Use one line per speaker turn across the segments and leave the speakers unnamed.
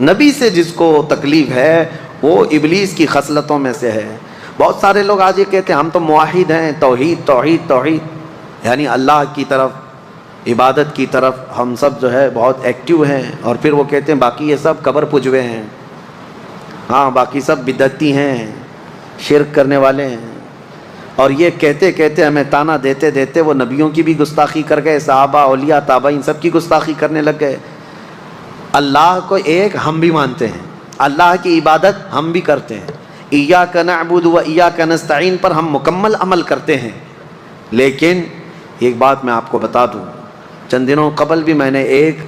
نبی سے جس کو تکلیف ہے وہ ابلیس کی خصلتوں میں سے ہے۔ بہت سارے لوگ آج یہ کہتے ہیں ہم تو موحد ہیں، توحید توحید توحید، یعنی اللہ کی طرف، عبادت کی طرف ہم سب جو ہے بہت ایکٹیو ہیں، اور پھر وہ کہتے ہیں باقی یہ سب قبر پجوے ہیں، ہاں باقی سب بدعتی ہیں، شرک کرنے والے ہیں۔ اور یہ کہتے کہتے ہمیں تانا دیتے دیتے وہ نبیوں کی بھی گستاخی کر گئے، صحابہ، اولیاء، تابعین سب کی گستاخی کرنے لگ گئے۔ اللہ کو ایک ہم بھی مانتے ہیں، اللہ کی عبادت ہم بھی کرتے ہیں، ایاک نعبد و ایاک نستعین پر ہم مکمل عمل کرتے ہیں۔ لیکن ایک بات میں آپ کو بتا دوں، چند دنوں قبل بھی میں نے ایک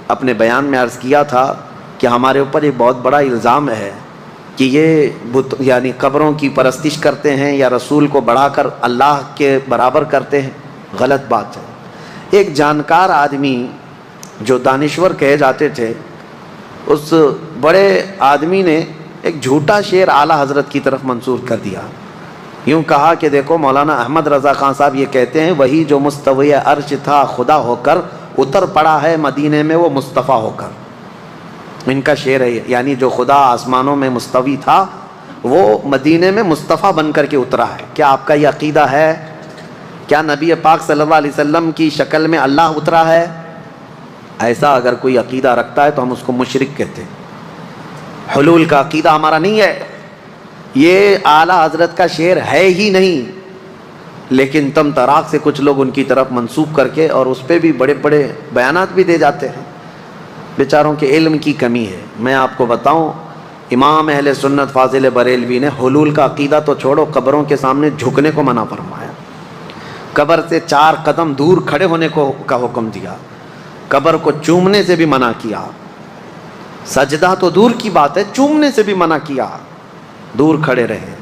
اپنے بیان میں عرض کیا تھا کہ ہمارے اوپر ایک بہت بڑا الزام ہے کہ یہ یعنی قبروں کی پرستش کرتے ہیں یا رسول کو بڑھا کر اللہ کے برابر کرتے ہیں، غلط بات ہے۔ ایک جانکار آدمی جو دانشور کہے جاتے تھے، اس بڑے آدمی نے ایک جھوٹا شعر اعلیٰ حضرت کی طرف منسوب کر دیا۔ یوں کہا کہ دیکھو مولانا احمد رضا خان صاحب یہ کہتے ہیں وہی جو مستوی عرش تھا خدا ہو کر، اتر پڑا ہے مدینے میں وہ مصطفیٰ ہو کر۔ ان کا شعر ہے، یعنی جو خدا آسمانوں میں مستوی تھا وہ مدینے میں مصطفیٰ بن کر کے اترا ہے۔ کیا آپ کا یہ عقیدہ ہے؟ کیا نبی پاک صلی اللہ علیہ وسلم کی شکل میں اللہ اترا ہے؟ ایسا اگر کوئی عقیدہ رکھتا ہے تو ہم اس کو مشرک کہتے ہیں۔ حلول کا عقیدہ ہمارا نہیں ہے، یہ اعلیٰ حضرت کا شعر ہے ہی نہیں، لیکن تم تراق سے کچھ لوگ ان کی طرف منسوب کر کے اور اس پہ بھی بڑے بڑے بیانات بھی دے جاتے ہیں۔ بیچاروں کے علم کی کمی ہے۔ میں آپ کو بتاؤں، امام اہل سنت فاضل بریلوی نے حلول کا عقیدہ تو چھوڑو، قبروں کے سامنے جھکنے کو منع فرمایا، قبر سے 4 قدم دور کھڑے ہونے کا حکم دیا، قبر کو چومنے سے بھی منع کیا، سجدہ تو دور کی بات ہے، چومنے سے بھی منع کیا، دور کھڑے رہے۔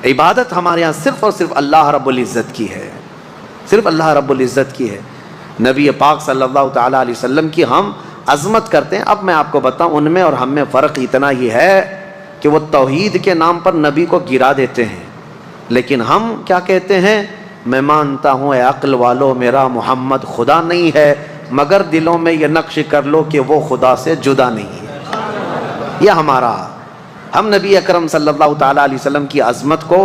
عبادت ہمارے ہاں صرف اور صرف اللہ رب العزت کی ہے، صرف اللہ رب العزت کی ہے۔ نبی پاک صلی اللہ تعالیٰ علیہ وسلم کی ہم عظمت کرتے ہیں۔ اب میں آپ کو بتاؤں ان میں اور ہم میں فرق اتنا ہی ہے کہ وہ توحید کے نام پر نبی کو گرا دیتے ہیں، لیکن ہم کیا کہتے ہیں؟ میں مانتا ہوں اے عقل والو میرا محمد خدا نہیں ہے، مگر دلوں میں یہ نقش کر لو کہ وہ خدا سے جدا نہیں ہے۔ یہ ہمارا، ہم نبی اکرم صلی اللہ تعالیٰ علیہ وسلم کی عظمت کو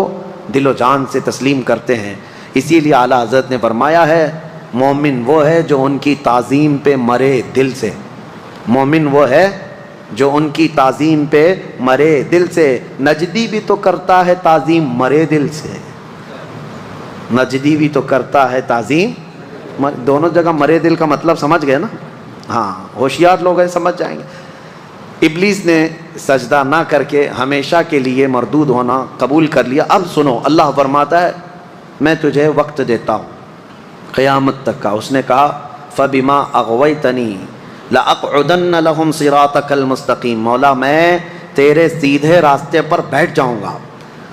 دل و جان سے تسلیم کرتے ہیں۔ اسی لیے اعلیٰ حضرت نے فرمایا ہے مومن وہ ہے جو ان کی تعظیم پہ مرے دل سے، مومن وہ ہے جو ان کی تعظیم پہ مرے دل سے۔ نجدی بھی تو کرتا ہے تعظیم مرے دل سے، نجدی بھی تو کرتا ہے تعظیم، دونوں جگہ مرے دل کا مطلب سمجھ گئے نا؟ ہاں ہوشیار لوگ ہیں سمجھ جائیں گے۔ ابلیس نے سجدہ نہ کر کے ہمیشہ کے لیے مردود ہونا قبول کر لیا۔ اب سنو، اللہ فرماتا ہے میں تجھے وقت دیتا ہوں قیامت تک کا۔ اس نے کہا فَبِمَا أَغْوَيْتَنِي لَأَقْعُدَنَّ لَهُمْ صِرَاطَكَ الْمُسْتَقِيمَ، مولا میں تیرے سیدھے راستے پر بیٹھ جاؤں گا،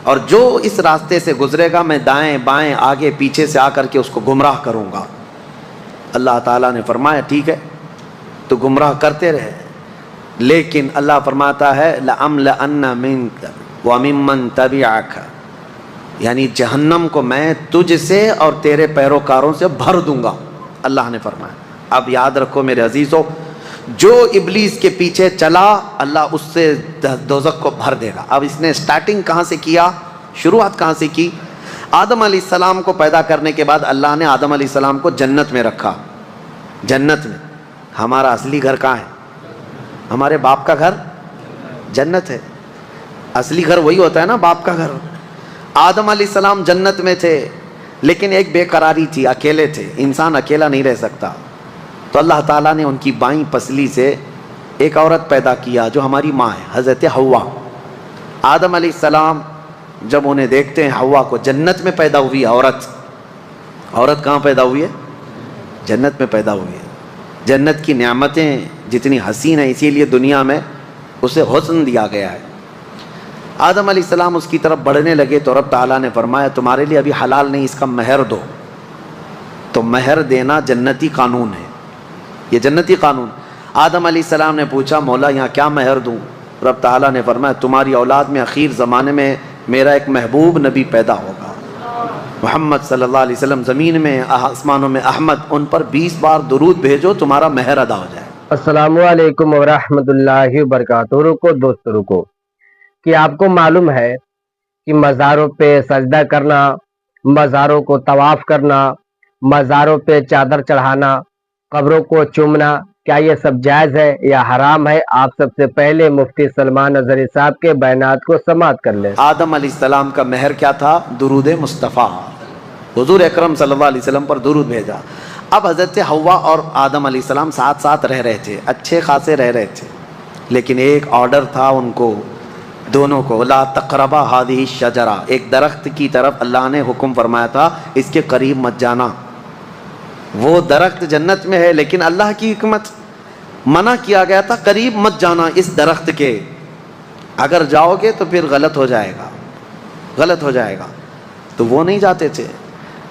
اور جو اس راستے سے گزرے گا میں دائیں بائیں آگے پیچھے سے آ کر کے اس کو گمراہ کروں گا۔ اللہ تعالیٰ نے فرمایا ٹھیک ہے تو گمراہ کرتے رہے، لیکن اللہ فرماتا ہے لَأَمْلَأَنَّ مِنْكَ وَمِمَّنْ تَبِعَكَ، یعنی جہنم کو میں تجھ سے اور تیرے پیروکاروں سے بھر دوں گا، اللہ نے فرمایا۔ اب یاد رکھو میرے عزیزو، جو ابلیس کے پیچھے چلا اللہ اس سے دوزخ کو بھر دے گا۔ اب اس نے سٹارٹنگ کہاں سے کیا، شروعات کہاں سے کی؟ آدم علیہ السلام کو پیدا کرنے کے بعد اللہ نے آدم علیہ السلام کو جنت میں رکھا۔ جنت میں، ہمارا اصلی گھر کہاں ہے؟ ہمارے باپ کا گھر جنت ہے، اصلی گھر وہی ہوتا ہے نا، باپ کا گھر۔ آدم علیہ السلام جنت میں تھے، لیکن ایک بے قراری تھی، اکیلے تھے، انسان اکیلا نہیں رہ سکتا، تو اللہ تعالیٰ نے ان کی بائیں پسلی سے ایک عورت پیدا کیا جو ہماری ماں ہے، حضرت حوا۔ آدم علیہ السلام جب انہیں دیکھتے ہیں حوا کو، جنت میں پیدا ہوئی عورت کہاں پیدا ہوئی ہے؟ جنت میں پیدا ہوئی ہے۔ جنت کی نعمتیں جتنی حسین ہیں، اسی لیے دنیا میں اسے حسن دیا گیا ہے۔ آدم علیہ السلام اس کی طرف بڑھنے لگے تو رب تعالیٰ نے فرمایا تمہارے لیے ابھی حلال نہیں، اس کا مہر دو۔ تو مہر دینا جنتی قانون ہے، یہ جنتی قانون۔ آدم علیہ السلام نے پوچھا مولا یہاں کیا مہر دوں؟ رب تعالیٰ نے فرمایا تمہاری اولاد میں اخیر زمانے میں میرا ایک محبوب نبی پیدا ہوگا، محمد صلی اللہ علیہ وسلم، زمین میں آسمانوں میں احمد، ان پر 20 بار درود بھیجو تمہارا مہر ادا ہو جائے۔
السلام علیکم ورحمۃ اللہ وبرکاتہ۔ رکو دوست رکو، کہ آپ کو معلوم ہے کہ مزاروں پہ سجدہ کرنا، مزاروں کو طواف کرنا، مزاروں پہ چادر چڑھانا، قبروں کو چومنا، کیا یہ سب جائز ہے یا حرام ہے؟ آپ سب سے پہلے مفتی سلمان اظہری صاحب کے بیانات کو سماعت کر لیں۔
آدم علیہ السلام کا مہر کیا تھا؟ درود مصطفیٰ، حضور اکرم صلی اللہ علیہ وسلم پر درود بھیجا۔ اب حضرت حوا اور آدم علیہ السلام ساتھ ساتھ رہ رہے تھے، اچھے خاصے رہ رہے تھے، لیکن ایک آرڈر تھا ان کو دونوں کو، لا تقربا ہذہ الشجرہ، ایک درخت کی طرف اللہ نے حکم فرمایا تھا اس کے قریب مت جانا۔ وہ درخت جنت میں ہے لیکن اللہ کی حکمت منع کیا گیا تھا، قریب مت جانا اس درخت کے، اگر جاؤ گے تو پھر غلط ہو جائے گا، غلط ہو جائے گا، تو وہ نہیں جاتے تھے۔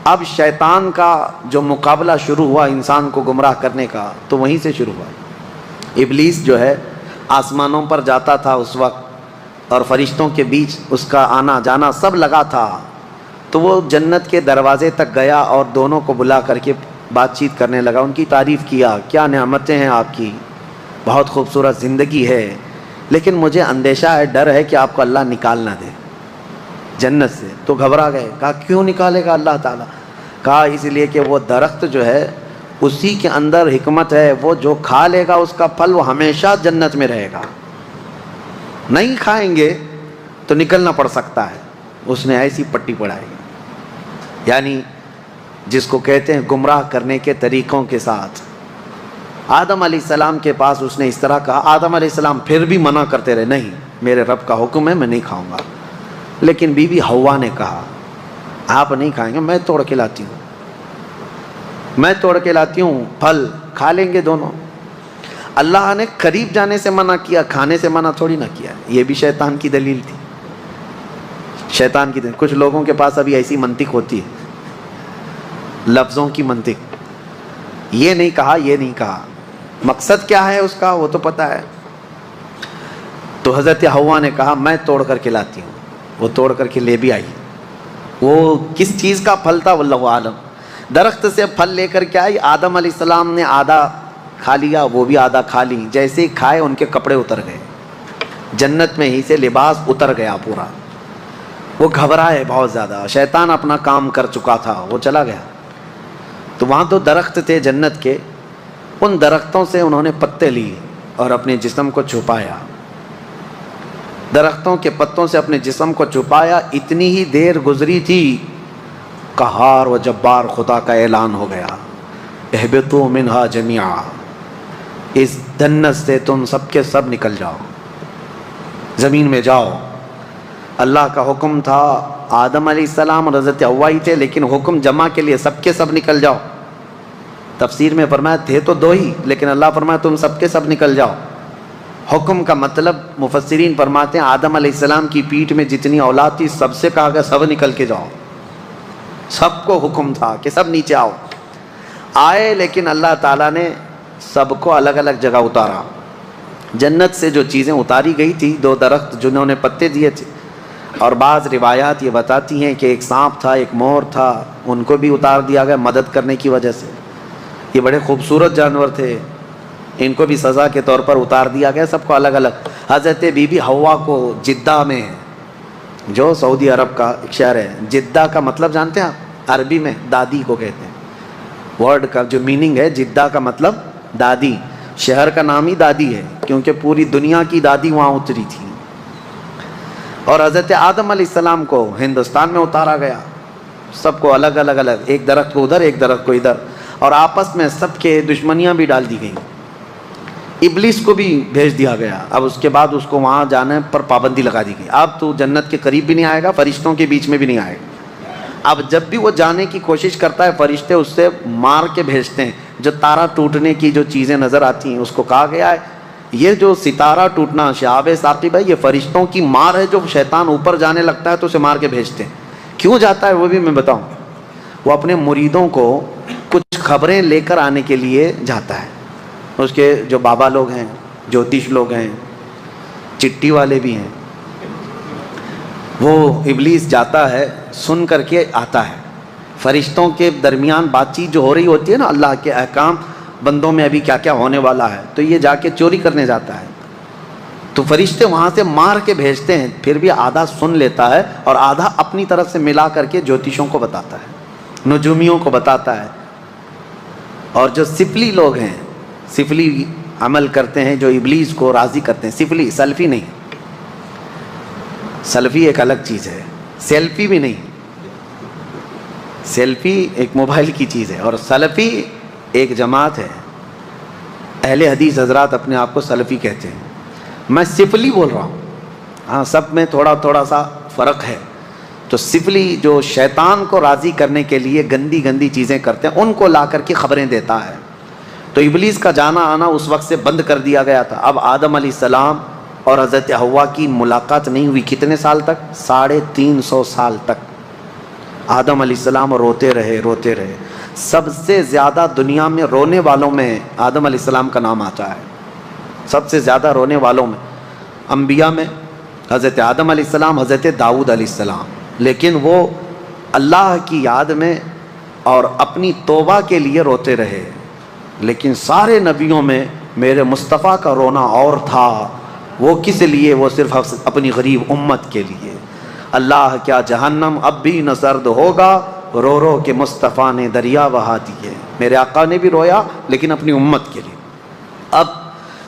اب شیطان کا جو مقابلہ شروع ہوا انسان کو گمراہ کرنے کا، تو وہیں سے شروع ہوا۔ ابلیس جو ہے آسمانوں پر جاتا تھا اس وقت، اور فرشتوں کے بیچ اس کا آنا جانا سب لگا تھا، تو وہ جنت کے دروازے تک گیا اور دونوں کو بلا کر کے بات چیت کرنے لگا، ان کی تعریف کیا، کیا نعمتیں ہیں آپ کی، بہت خوبصورت زندگی ہے، لیکن مجھے اندیشہ ہے، ڈر ہے کہ آپ کو اللہ نکال نہ دے جنت سے۔ تو گھبرا گئے، کہا کیوں نکالے گا اللہ تعالیٰ؟ کہا اس لیے کہ وہ درخت جو ہے اسی کے اندر حکمت ہے، وہ جو کھا لے گا اس کا پھل وہ ہمیشہ جنت میں رہے گا، نہیں کھائیں گے تو نکلنا پڑ سکتا ہے۔ اس نے ایسی پٹی پڑھائی، یعنی جس کو کہتے ہیں گمراہ کرنے کے طریقوں کے ساتھ۔ آدم علیہ السلام کے پاس اس نے اس طرح کہا، آدم علیہ السلام پھر بھی منع کرتے رہے، نہیں میرے رب کا حکم ہے میں نہیں کھاؤں گا، لیکن بی بی حوا نے کہا آپ نہیں کھائیں گے، میں توڑ کے لاتی ہوں، میں توڑ کے لاتی ہوں، پھل کھا لیں گے دونوں۔ اللہ نے قریب جانے سے منع کیا، کھانے سے منع تھوڑی نہ کیا، یہ بھی شیطان کی دلیل تھی، شیطان کی دلیل۔ کچھ لوگوں کے پاس ابھی ایسی منطق ہوتی ہے، لفظوں کی منطق، یہ نہیں کہا یہ نہیں کہا، مقصد کیا ہے اس کا وہ تو پتہ ہے۔ تو حضرت حوا نے کہا میں توڑ کر کے لاتی ہوں، وہ توڑ کر کے لے بھی آئی، وہ کس چیز کا پھل تھا واللہ عالم، درخت سے پھل لے کر کے آئی، آدم علیہ السلام نے آدھا کھا لیا، وہ بھی آدھا کھا لی، جیسے ہی کھائے ان کے کپڑے اتر گئے، جنت میں ہی سے لباس اتر گیا پورا، وہ گھبرائے بہت زیادہ، شیطان اپنا کام کر چکا تھا، وہ چلا گیا۔ تو وہاں تو درخت تھے جنت کے، ان درختوں سے انہوں نے پتے لیے اور اپنے جسم کو چھپایا، درختوں کے پتوں سے اپنے جسم کو چھپایا، اتنی ہی دیر گزری تھی قہار و جبار خدا کا اعلان ہو گیا، اہبطوا منہا جمیعا، اس جنت سے تم سب کے سب نکل جاؤ، زمین میں جاؤ۔ اللہ کا حکم تھا، آدم علیہ السلام اور حضرت حوا ہی تھے، لیکن حکم جمع کے لیے سب کے سب نکل جاؤ۔ تفسیر میں فرمایا تھے تو دو ہی، لیکن اللہ فرمایا تم سب کے سب نکل جاؤ۔ حکم کا مطلب مفسرین فرماتے ہیں آدم علیہ السلام کی پیٹھ میں جتنی اولاد تھی سب سے کہا گیا سب نکل کے جاؤ، سب کو حکم تھا کہ سب نیچے آؤ۔ آئے، لیکن اللہ تعالیٰ نے سب کو الگ الگ جگہ اتارا۔ جنت سے جو چیزیں اتاری گئی تھی، دو درخت جنہوں نے پتے دیے تھے، اور بعض روایات یہ بتاتی ہیں کہ ایک سانپ تھا، ایک مور تھا، ان کو بھی اتار دیا گیا مدد کرنے کی وجہ سے، یہ بڑے خوبصورت جانور تھے، ان کو بھی سزا کے طور پر اتار دیا گیا، سب کو الگ الگ۔ حضرت بی بی حوا کو جدہ میں، جو سعودی عرب کا ایک شہر ہے، جدہ کا مطلب جانتے ہیں آپ؟ عربی میں دادی کو کہتے ہیں، ورڈ کا جو میننگ ہے جدہ کا مطلب دادی، شہر کا نام ہی دادی ہے کیونکہ پوری دنیا کی دادی وہاں اتری تھی۔ اور حضرت آدم علیہ السلام کو ہندوستان میں اتارا گیا، سب کو الگ الگ، ایک درخت کو ادھر ایک درخت کو ادھر، اور آپس میں سب کے دشمنیاں بھی ڈال دی گئیں۔ ابلیس کو بھی بھیج دیا گیا، اب اس کے بعد اس کو وہاں جانے پر پابندی لگا دی گئی، اب تو جنت کے قریب بھی نہیں آئے گا، فرشتوں کے بیچ میں بھی نہیں آئے گا۔ اب جب بھی وہ جانے کی کوشش کرتا ہے فرشتے اس سے مار کے بھیجتے ہیں، جو تارا ٹوٹنے کی جو چیزیں نظر آتی ہیں اس کو کہا گیا ہے یہ جو ستارہ ٹوٹنا شہاب ثاقب ہے، یہ فرشتوں کی مار ہے، جو شیطان اوپر جانے لگتا ہے تو اسے مار کے بھیجتے ہیں۔ کیوں جاتا ہے وہ بھی میں بتاؤں، وہ اپنے مریدوں کو کچھ خبریں لے کر آنے کے لیے جاتا ہے، اس کے جو بابا لوگ ہیں، جوتش لوگ ہیں، چٹی والے بھی ہیں، وہ ابلیس جاتا ہے سن کر کے آتا ہے، فرشتوں کے درمیان بات چیت جو ہو رہی ہوتی ہے نا، اللہ کے احکام بندوں میں ابھی کیا کیا ہونے والا ہے، تو یہ جا کے چوری کرنے جاتا ہے، تو فرشتے وہاں سے مار کے بھیجتے ہیں، پھر بھی آدھا سن لیتا ہے اور آدھا اپنی طرف سے ملا کر کے جوتیشوں کو بتاتا ہے، نجومیوں کو بتاتا ہے۔ اور جو سفلی لوگ ہیں، سفلی عمل کرتے ہیں، جو ابلیس کو راضی کرتے ہیں، سفلی، سلفی نہیں، سلفی ایک الگ چیز ہے، سیلفی بھی نہیں، سیلفی ایک موبائل کی چیز ہے، اور سلفی ایک جماعت ہے۔ اہل حدیث حضرات اپنے آپ کو سلفی کہتے ہیں، میں سفلی بول رہا ہوں، ہاں سب میں تھوڑا تھوڑا سا فرق ہے۔ تو سفلی جو شیطان کو راضی کرنے کے لیے گندی گندی چیزیں کرتے ہیں، ان کو لا کر کے خبریں دیتا ہے۔ تو ابلیس کا جانا آنا اس وقت سے بند کر دیا گیا تھا۔ اب آدم علیہ السلام اور حضرت حوا کی ملاقات نہیں ہوئی، کتنے سال تک؟ 350 سال تک آدم علیہ السلام روتے رہے روتے رہے۔ سب سے زیادہ دنیا میں رونے والوں میں آدم علیہ السلام کا نام آتا ہے، سب سے زیادہ رونے والوں میں انبیاء میں حضرت آدم علیہ السلام، حضرت داؤد علیہ السلام، لیکن وہ اللہ کی یاد میں اور اپنی توبہ کے لیے روتے رہے۔ لیکن سارے نبیوں میں میرے مصطفیٰ کا رونا اور تھا، وہ کس لیے؟ وہ صرف اپنی غریب امت کے لیے۔ اللہ کیا جہنم اب بھی نہ سرد ہوگا، رو رو کے مصطفیٰ نے دریا بہا دیے۔ میرے آقا نے بھی رویا لیکن اپنی امت کے لیے۔ اب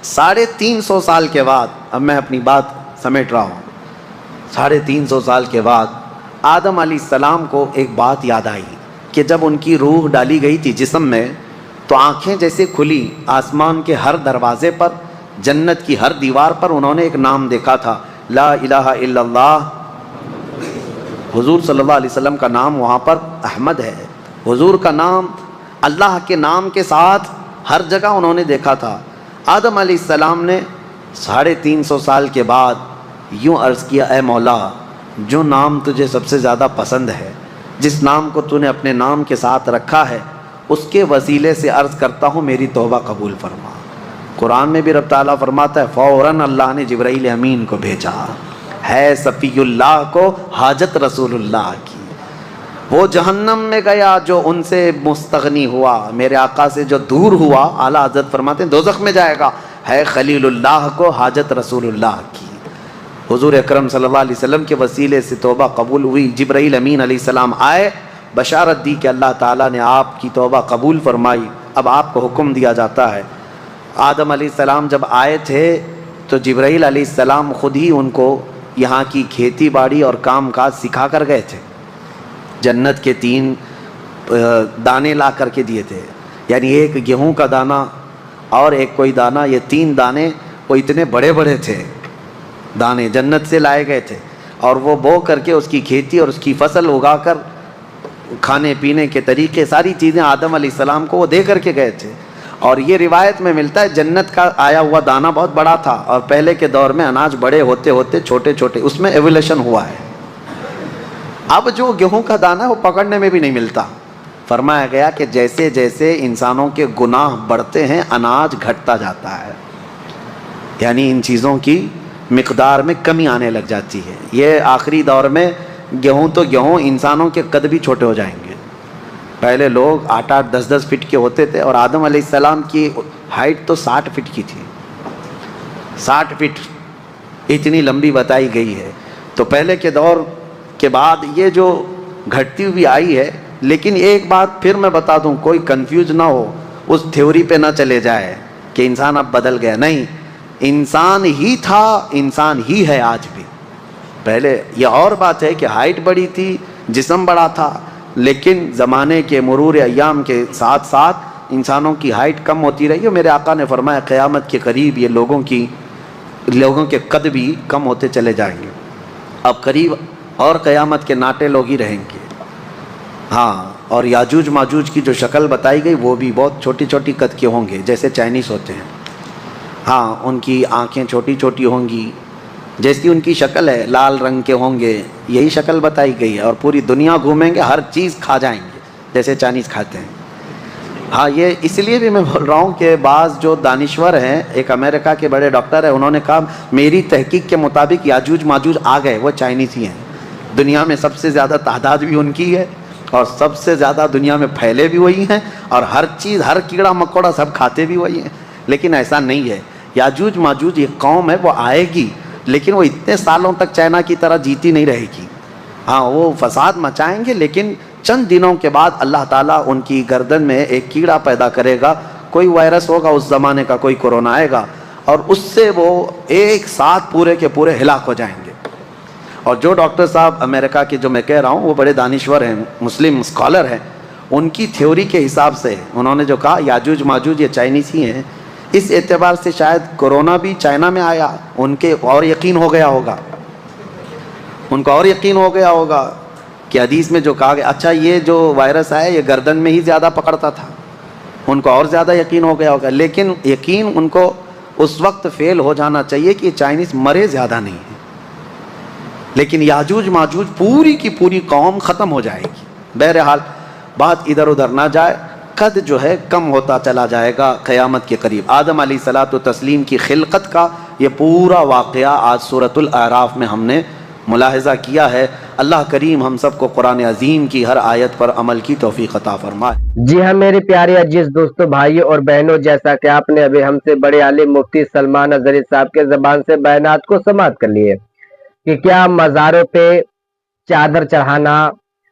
350 سال کے بعد، اب میں اپنی بات سمیٹ رہا ہوں، 350 سال کے بعد آدم علیہ السلام کو ایک بات یاد آئی کہ جب ان کی روح ڈالی گئی تھی جسم میں، تو آنکھیں جیسے کھلی، آسمان کے ہر دروازے پر، جنت کی ہر دیوار پر انہوں نے ایک نام دیکھا تھا، لا الہ الا اللہ۔ حضور صلی اللہ علیہ وسلم کا نام وہاں پر احمد ہے، حضور کا نام اللہ کے نام کے ساتھ ہر جگہ انہوں نے دیکھا تھا۔ آدم علیہ السلام نے 350 سال کے بعد یوں عرض کیا، اے مولا، جو نام تجھے سب سے زیادہ پسند ہے، جس نام کو تو نے اپنے نام کے ساتھ رکھا ہے، اس کے وسیلے سے عرض کرتا ہوں میری توبہ قبول فرما۔ قرآن میں بھی رب تعالیٰ فرماتا ہے، فوراً اللہ نے جبرائیل امین کو بھیجا، ہے صفی اللہ کو حاجت رسول اللہ کی۔ وہ جہنم میں گیا جو ان سے مستغنی ہوا، میرے آقا سے جو دور ہوا، اعلیٰ حضرت فرماتے ہیں دوزخ میں جائے گا، ہے خلیل اللہ کو حاجت رسول اللہ کی۔ حضور اکرم صلی اللہ علیہ وسلم کے وسیلے سے توبہ قبول ہوئی۔ جبرائیل امین علیہ السلام آئے، بشارت دی کہ اللہ تعالیٰ نے آپ کی توبہ قبول فرمائی۔ اب آپ کو حکم دیا جاتا ہے، آدم علیہ السلام جب آئے تھے تو جبرائیل علیہ السلام خود ہی ان کو یہاں کی کھیتی باڑی اور کام کاج سکھا کر گئے تھے۔ جنت کے 3 دانے لا کر کے دیے تھے، یعنی ایک گیہوں کا دانہ اور ایک کوئی دانہ، یہ 3 دانے وہ اتنے بڑے بڑے تھے، دانے جنت سے لائے گئے تھے، اور وہ بو کر کے اس کی کھیتی اور اس کی فصل اگا کر کھانے پینے کے طریقے، ساری چیزیں آدم علیہ السلام کو وہ دے کر کے گئے تھے۔ اور یہ روایت میں ملتا ہے جنت کا آیا ہوا دانہ بہت بڑا تھا، اور پہلے کے دور میں اناج بڑے ہوتے ہوتے چھوٹے چھوٹے، اس میں ایولیوشن ہوا ہے۔ اب جو گیہوں کا دانہ ہے وہ پکڑنے میں بھی نہیں ملتا۔ فرمایا گیا کہ جیسے جیسے انسانوں کے گناہ بڑھتے ہیں اناج گھٹتا جاتا ہے، یعنی ان چیزوں کی مقدار میں کمی آنے لگ جاتی ہے۔ یہ آخری دور میں گیہوں تو گیہوں، انسانوں کے قد بھی چھوٹے ہو جائیں گے۔ پہلے لوگ 8-8 10-10 فٹ کے ہوتے تھے، اور آدم علیہ السلام کی ہائٹ تو 60 فٹ کی تھی، 60 فٹ اتنی لمبی بتائی گئی ہے۔ تو پہلے کے دور کے بعد یہ جو گھٹتی ہوئی آئی ہے، لیکن ایک بات پھر میں بتا دوں، کوئی کنفیوز نہ ہو، اس تھیوری پہ نہ چلے جائے کہ انسان اب بدل گیا، نہیں، انسان ہی تھا، انسان ہی ہے آج بھی۔ پہلے یہ اور بات ہے کہ ہائٹ بڑی تھی، جسم بڑا تھا، لیکن زمانے کے مرور ایام کے ساتھ ساتھ انسانوں کی ہائٹ کم ہوتی رہی ہے۔ میرے آقا نے فرمایا قیامت کے قریب یہ لوگوں کے قد بھی کم ہوتے چلے جائیں گے، اب قریب اور قیامت کے ناٹے لوگ ہی رہیں گے۔ ہاں، اور یاجوج ماجوج کی جو شکل بتائی گئی وہ بھی بہت چھوٹی چھوٹی قد کے ہوں گے، جیسے چائنیز ہوتے ہیں۔ ہاں، ان کی آنکھیں چھوٹی چھوٹی ہوں گی، جیسی ان کی شکل ہے، لال رنگ کے ہوں گے، یہی شکل بتائی گئی ہے، اور پوری دنیا گھومیں گے، ہر چیز کھا جائیں گے جیسے چائنیز کھاتے ہیں۔ ہاں، یہ اس لیے بھی میں بول رہا ہوں کہ بعض جو دانشور ہیں، ایک امریکہ کے بڑے ڈاکٹر ہیں، انہوں نے کہا میری تحقیق کے مطابق یاجوج ماجوج آ گئے، وہ چائنیز ہی ہیں، دنیا میں سب سے زیادہ تعداد بھی ان کی ہے، اور سب سے زیادہ دنیا میں پھیلے بھی وہی ہیں، اور ہر چیز، ہر کیڑا مکوڑا سب کھاتے بھی وہی ہیں۔ لیکن ایسا نہیں ہے، یاجوج ماجوج یہ قوم ہے، وہ آئے گی، لیکن وہ اتنے سالوں تک چائنا کی طرح جیتی نہیں رہے گی۔ ہاں وہ فساد مچائیں گے، لیکن چند دنوں کے بعد اللہ تعالیٰ ان کی گردن میں ایک کیڑا پیدا کرے گا، کوئی وائرس ہوگا اس زمانے کا، کوئی کورونا آئے گا، اور اس سے وہ ایک ساتھ پورے کے پورے ہلاک ہو جائیں گے۔ اور جو ڈاکٹر صاحب امریکہ کے جو میں کہہ رہا ہوں، وہ بڑے دانشور ہیں، مسلم اسکالر ہیں، ان کی تھیوری کے حساب سے انہوں نے جو کہا یاجوج ماجوج یہ چائنیز ہی ہیں، اس اعتبار سے شاید کورونا بھی چائنا میں آیا، ان کے اور یقین ہو گیا ہوگا، ان کو اور یقین ہو گیا ہوگا کہ حدیث میں جو کہا گیا، اچھا یہ جو وائرس آیا یہ گردن میں ہی زیادہ پکڑتا تھا، ان کو اور زیادہ یقین ہو گیا ہوگا۔ لیکن یقین ان کو اس وقت فیل ہو جانا چاہیے کہ یہ چائنیز مرے زیادہ نہیں ہیں، لیکن یاجوج ماجوج پوری کی پوری قوم ختم ہو جائے گی۔ بہرحال بات ادھر ادھر نہ جائے، قد جو ہے کم ہوتا چلا جائے گا قیامت کے قریب۔ آدم علیہ الصلوۃ والتسلیم کی خلقت کا یہ پورا واقعہ آج سورۃ الاعراف میں ہم نے ملاحظہ کیا ہے۔ اللہ کریم ہم سب کو قرآن عظیم کی ہر آیت پر عمل کی توفیق عطا فرمائے۔
جی ہاں میرے پیارے عزیز دوستوں، بھائیوں اور بہنوں، جیسا کہ آپ نے ابھی ہم سے بڑے عالم مفتی سلمان اظہری صاحب کے زبان سے بیانات کو سماعت کر لیے کہ کیا مزاروں پہ چادر چڑھانا،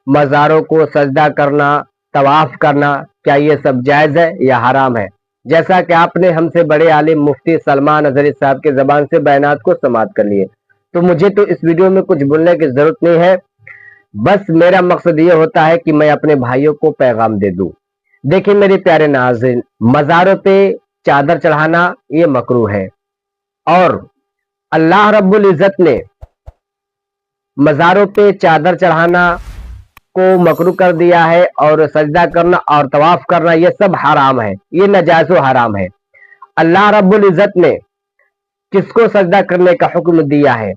مزاروں کو سجدہ کرنا، طواف کرنا، کیا یہ سب جائز ہے یا حرام ہے؟ جیسا کہ آپ نے ہم سے بڑے عالم مفتی سلمان اظہری صاحب کے زبان سے بیانات کو سماعت کر لیے، تو مجھے تو اس ویڈیو میں کچھ بولنے کی ضرورت نہیں ہے، بس میرا مقصد یہ ہوتا ہے کہ میں اپنے بھائیوں کو پیغام دے دوں۔ دیکھیں میرے پیارے ناظرین، مزاروں پہ چادر چڑھانا یہ مکروہ ہے، اور اللہ رب العزت نے مزاروں پہ چادر چڑھانا کو مکروہ کر دیا ہے، اور سجدہ کرنا اور طواف کرنا یہ سب حرام ہے، یہ ناجائز و حرام ہے۔ اللہ رب العزت نے کس کو سجدہ کرنے کا حکم دیا ہے؟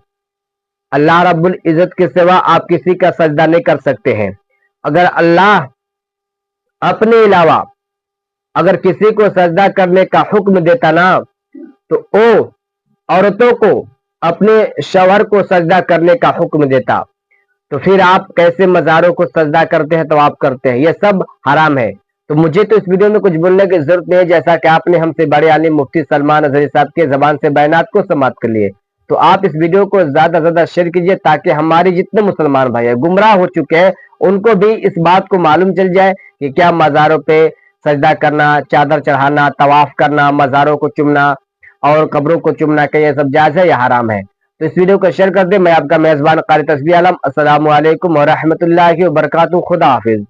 اللہ رب العزت کے سوا آپ کسی کا سجدہ نہیں کر سکتے ہیں۔ اگر اللہ اپنے علاوہ اگر کسی کو سجدہ کرنے کا حکم دیتا نا، تو او عورتوں کو اپنے شوہر کو سجدہ کرنے کا حکم دیتا، تو پھر آپ کیسے مزاروں کو سجدہ کرتے ہیں، طواف کرتے ہیں؟ یہ سب حرام ہے۔ تو مجھے تو اس ویڈیو میں کچھ بولنے کی ضرورت نہیں ہے، جیسا کہ آپ نے ہم سے بڑے عالم مفتی سلمان اظہری صاحب کے زبان سے بیانات کو سماعت کر لیے، تو آپ اس ویڈیو کو زیادہ سے زیادہ شیئر کیجئے تاکہ ہمارے جتنے مسلمان بھائی ہیں گمراہ ہو چکے ہیں ان کو بھی اس بات کو معلوم چل جائے کہ کیا مزاروں پہ سجدہ کرنا، چادر چڑھانا، طواف کرنا، مزاروں کو چومنا اور قبروں کو چومنا، کہ یہ سب جائز ہے یا حرام ہے؟ تو اس ویڈیو کو شیئر کر دیں۔ میں آپ کا میزبان قاری تسبیح عالم، السلام علیکم ورحمۃ اللہ وبرکاتہ، خدا حافظ۔